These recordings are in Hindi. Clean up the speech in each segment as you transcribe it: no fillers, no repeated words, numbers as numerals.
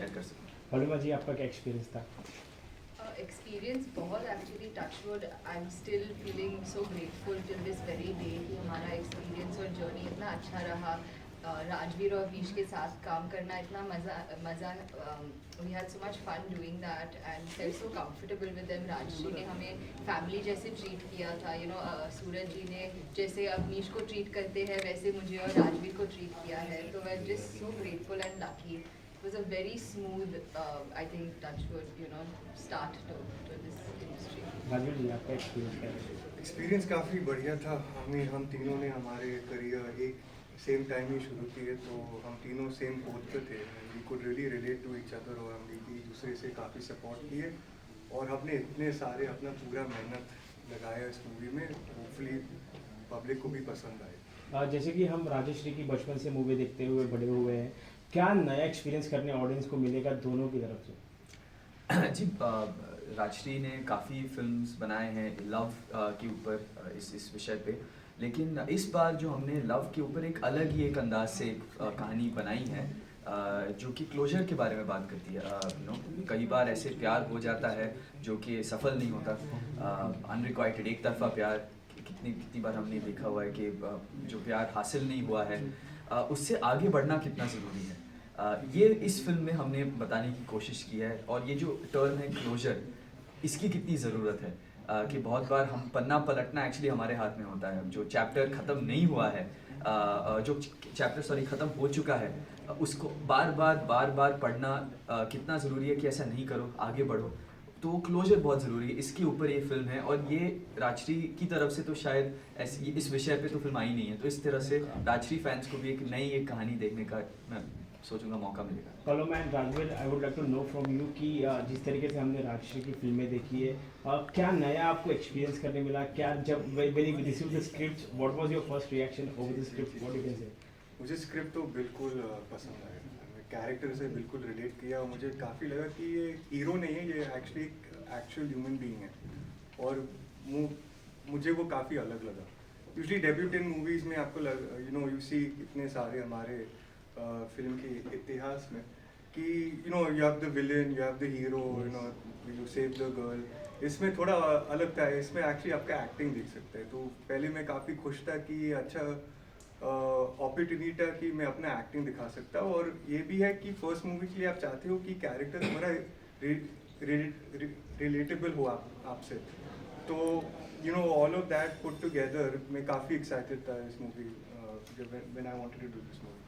शेयर कर सकूँ। हनुमा जी, आपका क्या एक्सपीरियंस था? एक्सपीरियंस बहुत actually touchwood I am still feeling so grateful till this very day कि हमारा एक्सपीरियंस और जर्नी इतना अच्छा रहा। राजवीर और वीश के साथ काम करना इतना मज़ा we had so much fun doing that and felt so comfortable with them. Rajshri ने हमें फैमिली जैसे ट्रीट किया था, यू नो सूरज जी ने जैसे अवनीश को ट्रीट करते हैं वैसे मुझे और राजवीर को ट्रीट किया है, तो I am just so grateful and lucky. It was a very smooth, I think, touchwood, you know, start to this industry. Rajveer ji, आपका एक्सपीरियंस क्या है? एक्सपीरियंस काफ़ी बढ़िया था। हम तीनों ने हमारे करियर एक सेम टाइम ही शुरू किए, तो हम तीनों सेम पोज पे थे। We could really relate to each other और हम एक दूसरे से काफ़ी सपोर्ट किए और हमने इतने सारे अपना पूरा मेहनत लगाया इस मूवी में। होपफुली पब्लिक को भी पसंद आए। जैसे कि हम राजश्री की बचपन से मूवी देखते हुए बड़े हुए हैं, क्या नया एक्सपीरियंस करने ऑडियंस को मिलेगा दोनों की तरफ से? जी, राजश्री ने काफ़ी फिल्म्स बनाए हैं लव के ऊपर, इस विषय पे, लेकिन इस बार जो हमने लव के ऊपर एक अलग ही एक अंदाज से एक कहानी बनाई है, जो कि क्लोजर के बारे में बात करती है। नो, कई बार ऐसे प्यार हो जाता है जो कि सफल नहीं होता, अनरिक्वाइटेड एक तरफा प्यार। कितनी बार हमने देखा हुआ है कि जो प्यार हासिल नहीं हुआ है उससे आगे बढ़ना कितना ज़रूरी है। ये इस फिल्म में हमने बताने की कोशिश की है, और ये जो टर्म है क्लोजर, इसकी कितनी ज़रूरत है कि बहुत बार हम पन्ना पलटना एक्चुअली हमारे हाथ में होता है। जो चैप्टर ख़त्म नहीं हुआ है, जो चैप्टर ख़त्म हो चुका है, उसको बार बार पढ़ना कितना ज़रूरी है कि ऐसा नहीं करो, आगे बढ़ो। तो क्लोजर बहुत ज़रूरी है, इसके ऊपर ये फिल्म है। और ये राजश्री की तरफ से तो शायद ऐसी इस विषय पे तो फिल्म आई नहीं है, तो इस तरह से राजश्री फैंस को भी एक नई एक कहानी देखने का मैं सोचूंगा मौका मिलेगा। Kalam and Rajveer, I would like to know from you कि जिस तरीके से हमने राजश्री की फिल्में देखी है, क्या नया आपको एक्सपीरियंस करने मिला? क्या जब when you received the script, what was your first reaction over the script? What you can से? मुझे स्क्रिप्ट तो बिल्कुल पसंद आया। मैं कैरेक्टर से बिल्कुल रिलेट किया और मुझे काफ़ी लगा कि ये हीरो नहीं है, ये एक्चुअली एक्चुअल ह्यूमन बीइंग है, और मुझे वो काफ़ी अलग लगा। यूजली डेब्यूटेंट मूवीज़ में आपको यू सी इतने सारे हमारे फिल्म के इतिहास में कि you have the villain, you have the hero, you save the girl. इसमें थोड़ा अलग था, इसमें एक्चुअली आपका एक्टिंग देख सकते हैं। तो पहले मैं काफ़ी खुश था कि ये अच्छा अपॉर्चुनिटी था कि मैं अपना एक्टिंग दिखा सकता हूँ। और ये भी है कि फर्स्ट मूवी के लिए आप चाहते हो कि कैरेक्टर तुम्हारा रिलेटेबल हो आपसे, तो all of that put together मैं काफ़ी एक्साइटेड था इस movie when I wanted to do this movie.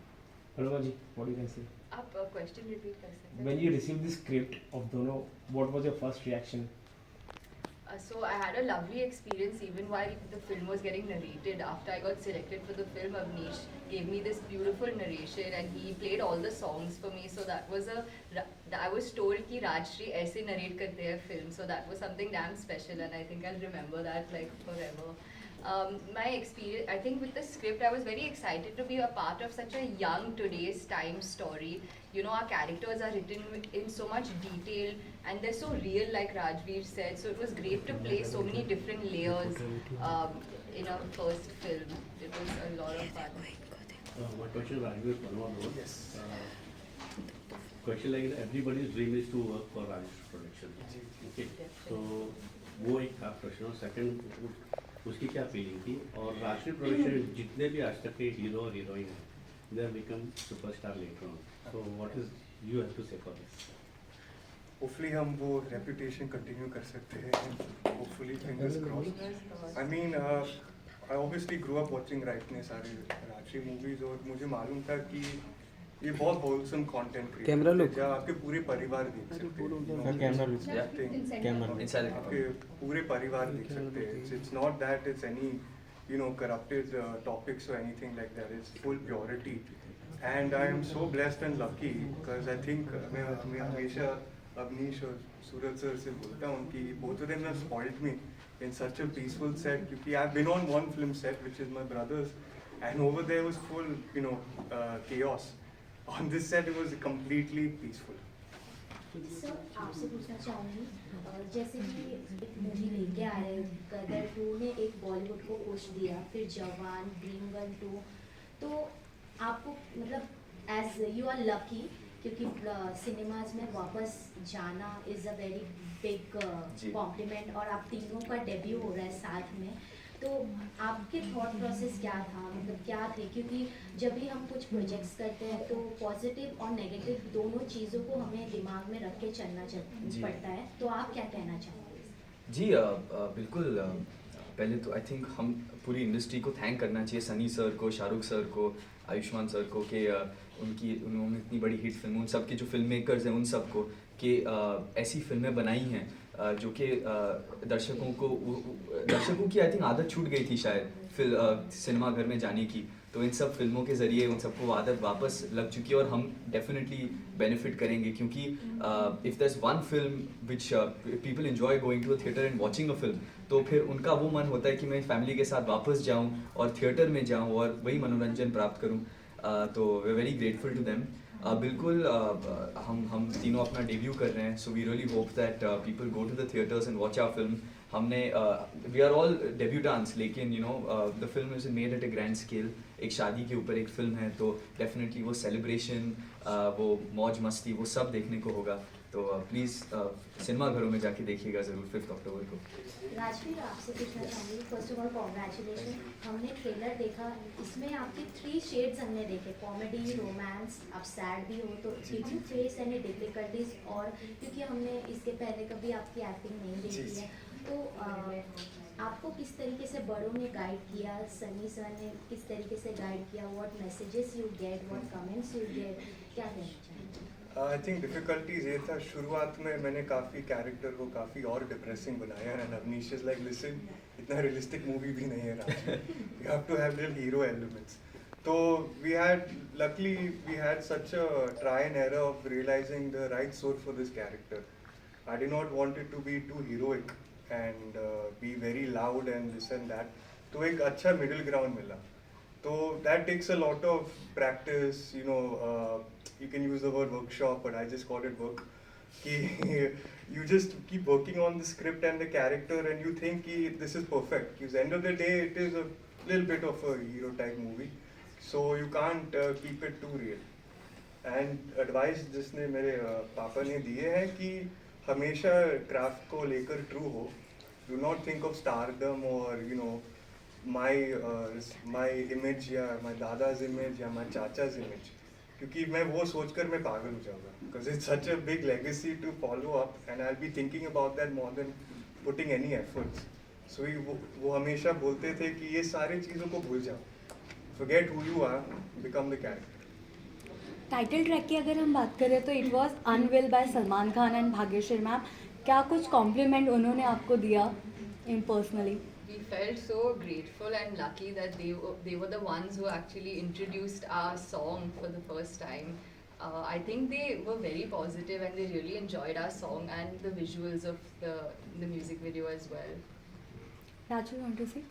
Hanuma ji, what you can say? आप क्वेश्चन रिपीट कर सकते हैं? When you received the script of Dono, what was your first reaction? So I had a lovely experience even while the film was getting narrated. After I got selected for the film, Avnish gave me this beautiful narration and he played all the songs for me. So that was I was told कि राजश्री ऐसे narrate करते हैं film. So that was something damn special and I think I'll remember that like forever. My experience, I think with the script, I was very excited to be a part of such a young today's time story. You know, our characters are written in so much detail and they're so real, like Rajveer said. So it was great to play so many different layers in a first film. It was a lot of fun. My question, Rajveer, follow-up. Yes. Question like everybody's dream is to work for Raj Production. Okay. So वो एक था प्रश्न। और सेकंड, उसकी क्या फीलिंग थी? और राजश्री प्रोडक्शन जितने भी आज तक के हीरो और हीरोइन हैं, they have become superstar later on, so what is you have to say for this? Hopefully हम वो रेपुटेशन कंटिन्यू कर सकते हैं। Hopefully, fingers crossed. I mean I obviously grow up watching इतने सारे राजश्री मूवीज, और मुझे मालूम था कि ये बहुत होलसम कंटेंट क्रिएटर है जहाँ आपके पूरे परिवार देख सकते हैं। आपके पूरे परिवार देख सकते हैं। It's not that it's any corrupted topics or anything like that. It's full purity, and I am so blessed and lucky because I think मैं हमेशा अवनीश और सूरज सर से बोलता हूँ कि both of them have spoiled me in such a peaceful set, क्योंकि I've been on one film set which is my brother's, and over there was full chaos. On this set it was completely peaceful. Sir, आपसे पूछना चाहूँगी, जैसे कि एक मूवी लेके आ रहे हैं, गदर 2 ने एक बॉलीवुड को पुश दिया, फिर जवान, ड्रीम गर्ल 2, तो आपको मतलब एज यू आर लकी क्योंकि सिनेमाज में वापस जाना इज़ अ वेरी बिग जी। कॉम्प्लीमेंट और आप तीनों का डेब्यू हो रहा है साथ में, तो आपके थॉट प्रोसेस क्या था, मतलब क्या थे, क्योंकि जब भी हम कुछ प्रोजेक्ट्स करते हैं तो पॉजिटिव और नेगेटिव दोनों चीज़ों को हमें दिमाग में रख के चलना जी। पड़ता है, तो आप क्या कहना चाहोगे? जी बिल्कुल पहले तो आई थिंक हम पूरी इंडस्ट्री को थैंक करना चाहिए, सनी सर को, शाहरुख सर को, आयुष्मान सर को, कि उन्होंने इतनी बड़ी हिट फिल्म, उन सब के जो फिल्म मेकर्स हैं उन सबको, कि ऐसी फिल्में बनाई हैं जो कि दर्शकों की आई थिंक आदत छूट गई थी शायद सिनेमा घर में जाने की, तो इन सब फिल्मों के ज़रिए उन सबको आदत वापस लग चुकी है और हम डेफिनेटली बेनिफिट करेंगे, क्योंकि if there is one film which people enjoy going to a theatre and watching a film, तो फिर उनका वो मन होता है कि मैं फैमिली के साथ वापस जाऊं और थिएटर में जाऊं और वही मनोरंजन प्राप्त करूं। तो we very grateful to them. बिल्कुल हम तीनों अपना डेब्यू कर रहे हैं, so we really hope that people go to the theatres and watch our film. हमने वी आर ऑल डेब्यूटांस, लेकिन the film is made at a grand scale, एक शादी के ऊपर एक फिल्म है, तो डेफिनेटली वो सेलिब्रेशन, वो मौज मस्ती, वो सब देखने को होगा। तो प्लीज़ सिनेमा घरों में जाके देखिएगा ज़रूर 5 अक्टूबर को। राजवीर, आपसे पूछना चाहूँगी, फर्स्ट ऑफ ऑल कॉन्ग्रेचुलेशन। हमने ट्रेलर देखा, इसमें आपके 3 शेड्स हमने देखे, कॉमेडी, रोमांस, आप सैड भी हो, तो did you face any difficulties? और क्योंकि हमने इसके पहले कभी आपकी एक्टिंग नहीं देखी है, तो आपको किस तरीके से बड़ों ने गाइड किया, सनी सर ने किस तरीके से गाइड किया, what messages you get, what comments you get, क्या कहना चाहिए? आई थिंक डिफ़िकल्टीज ये था, शुरुआत में मैंने काफ़ी कैरेक्टर को काफ़ी और डिप्रेसिंग बनाया, and Avnish is like listen, इतना रियलिस्टिक मूवी भी नहीं है Raj, you have to have little hero elements. तो luckily we had such a try and error of realizing the right sword for this character. I did not want it to be too heroic and be very loud and this and that. तो एक अच्छा middle ground मिला. So that takes a lot of practice, you can use the word workshop, but I just call it work. You just keep working on the script and the character and you think this is perfect. Because at the end of the day, it is a little bit of a hero type movie. So you can't keep it too real. And advice जिसने मेरे पापा ने दिए हैं कि हमेशा क्राफ्ट को लेकर ट्रू हो. Do not think of stardom or my image या my दादा's image या my चाचा's image. क्योंकि मैं वो सोचकर मैं पागल हो जाऊँगा. Because it's such a big legacy to follow up and I'll be thinking about that more than putting any efforts. So वो हमेशा बोलते थे कि ये सारी चीज़ों को भूल जाओ. Forget who you are, become the character. Title track की अगर हम बात करें तो it was unveil by Salman Khan and Bhagyashree ma'am, क्या कुछ कॉम्प्लीमेंट उन्होंने आपको दिया in personally? We felt so grateful and lucky that they were the ones who actually introduced our song for the first time. I think they were very positive and they really enjoyed our song and the visuals of the music video as well. Raju, you want to say?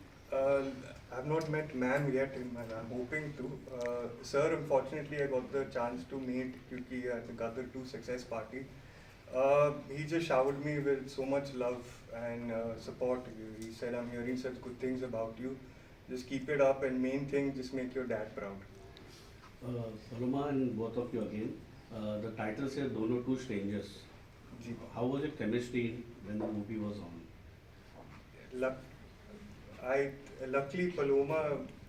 I've not met ma'am yet, and I'm hoping to. Sir, unfortunately, I got the chance to meet क्योंकि at the Gadar 2 success party. He just showered me with so much love and support. He said, I'm hearing such good things about you. Just keep it up, and main thing, just make your dad proud. Paloma and both of you again. The title says Dono Two Strangers. जी. How was it chemistry when the movie was on? Luckily Paloma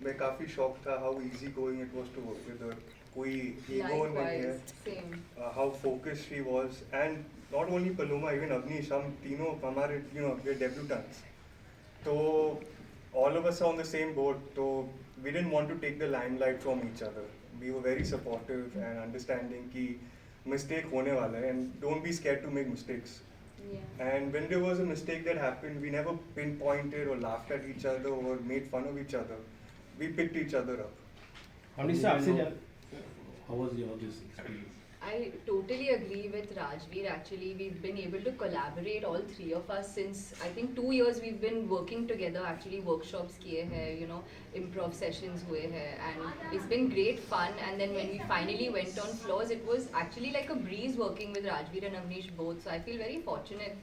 मैं काफ़ी shocked था how easy going it was to work with her. कोई ego नहीं है. Likewise, same. How focused she was, and not only Paloma, even Avnish, हम तीनों हमारे we're debutants. तो all of us are on the same boat. तो we didn't want to take the limelight from each other. We were very supportive and understanding कि mistake होने वाला है and don't be scared to make mistakes. Yeah. And when there was a mistake that happened, we never pinpointed or laughed at each other or made fun of each other. We picked each other up. हमने से आपसे How was your this experience? I totally agree with Rajveer. Actually, we've been able to collaborate, all three of us, since I think 2 years we've been working together. Actually, workshops किए हैं, improv sessions हुए हैं, and it's been great fun. And then when we finally went on floors, it was actually like a breeze working with Rajveer and Avnish both. So I feel very fortunate.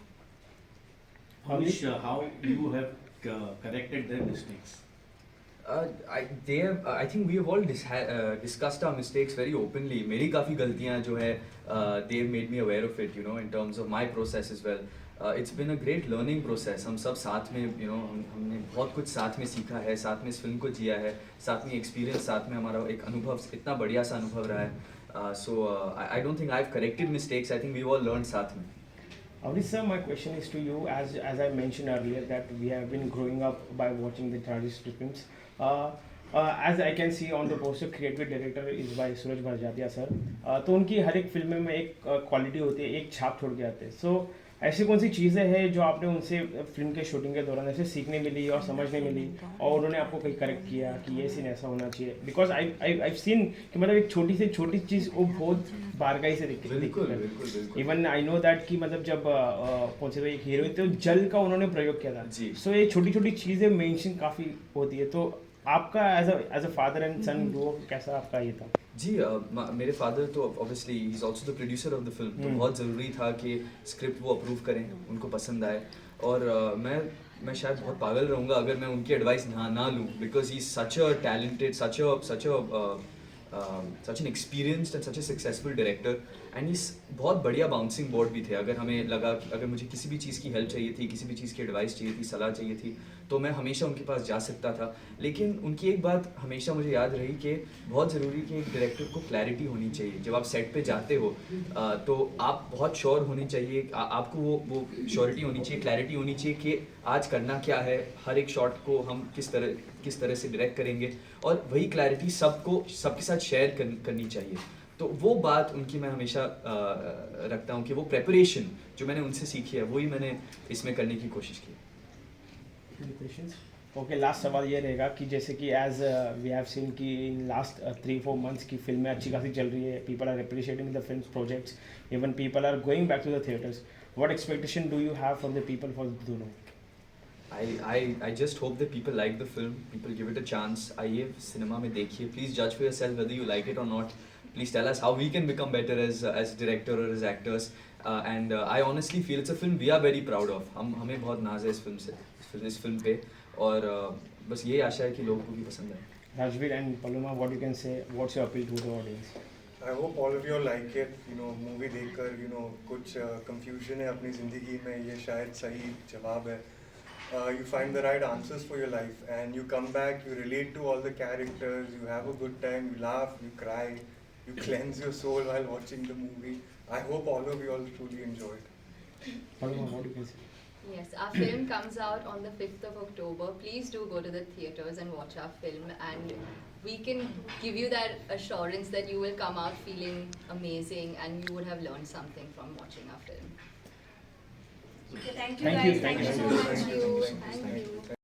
Amish, how you have corrected their mistakes? I think we have all discussed our mistakes very openly. मेरी काफ़ी गलतियाँ जो है they have made me aware of it, you know, in terms of my process as well. It's been a great learning process. हम सब साथ में, you know, हमने बहुत कुछ साथ में सीखा है, साथ में इस फिल्म को जिया है, साथ में एक्सपीरियंस, साथ में हमारा एक अनुभव, इतना बढ़िया सा अनुभव रहा है. So I don't think I've corrected mistakes. I think we've all learned साथ में. Avnish sir, my question is to you. As I mentioned earlier, that we have been growing up by watching the Rajeshri films. As I can see on the poster, creative director is by Suraj Bharjatia sir. तो उनकी हर एक फिल्म में एक क्वालिटी होती है, एक छाप छोड़ के आते हैं. So ऐसी कौन सी चीज़ें हैं जो आपने उनसे फिल्म के शूटिंग के दौरान ऐसे सीखने मिली और समझने मिली और उन्होंने आपको कहीं करेक्ट किया कि ये सीन ऐसा होना चाहिए? बिकॉज आई सीन कि मतलब एक छोटी से छोटी चीज़ वो बहुत बारकाई से दिखती है. इवन आई नो दैट कि मतलब जब कौन से एक हीरो थे जल का उन्होंने प्रयोग किया था. सो ये छोटी छोटी चीज़ें मेंशन काफ़ी होती है. तो आपका as a father and son duo कैसा आपका ये था? जी मेरे फादर तो obviously he is also the producer of the film, तो बहुत ज़रूरी था कि स्क्रिप्ट वो अप्रूव करें, उनको पसंद आए. और मैं शायद बहुत पागल रहूँगा अगर मैं उनकी एडवाइस ना लूँ, because he is such a talented, such an experienced and such a successful director, and he's बहुत बढ़िया बाउंसिंग बोर्ड भी थे. अगर हमें लगा कि अगर मुझे किसी भी चीज़ की हेल्प चाहिए थी, किसी भी चीज़ की एडवाइस चाहिए थी, सलाह चाहिए थी, तो मैं हमेशा उनके पास जा सकता था. लेकिन उनकी एक बात हमेशा मुझे याद रही कि बहुत ज़रूरी कि एक डायरेक्टर को क्लैरिटी होनी चाहिए. जब आप सेट पे जाते हो तो आप बहुत श्योर होनी चाहिए, आपको वो श्योरिटी होनी चाहिए, क्लैरिटी होनी चाहिए कि आज करना क्या है, हर एक शॉट को हम किस तरह से डायरेक्ट करेंगे, और वही क्लैरिटी सबके साथ शेयर करनी चाहिए. तो वो बात उनकी मैं हमेशा रखता हूँ कि वो प्रेपरेशन जो मैंने उनसे सीखी है वही मैंने इसमें करने की कोशिश की. ओके, लास्ट सवाल ये रहेगा कि जैसे कि एज वी हैव सीन कि इन लास्ट 3-4 मंथ्स की फिल्में अच्छी खासी चल रही है, people are appreciating the film projects, even people are going back to the theatres. What expectation do you have from the people for Dono? I just hope that people like the film, people give it a chance. आइए सिनेमा में देखिए, please judge for yourself whether you like it or not. Please tell us how we can become better as director or as actors. And I honestly feel it's a film we are very proud of. हमें बहुत नाज है इस फिल्म पे, और बस यही आशा है कि लोगों को भी पसंद आए. Rajveer and Paloma, what you can say? What's your appeal to the audience? I hope all of you like it. You know, movie देखकर कुछ confusion है अपनी ज़िंदगी में, ये शायद सही जवाब है. You find the right answers for your life, and you come back, you relate to all the characters, you have a good time, you laugh, you cry, you cleanse your soul while watching the movie. I hope all of you all truly enjoy it. Paloma, what you can say? Yes, our film comes out on the 5th of October. Please do go to the theatres and watch our film, and we can give you that assurance that you will come out feeling amazing and you would have learned something from watching our film. Thank you guys. Thank you so much. Thank you.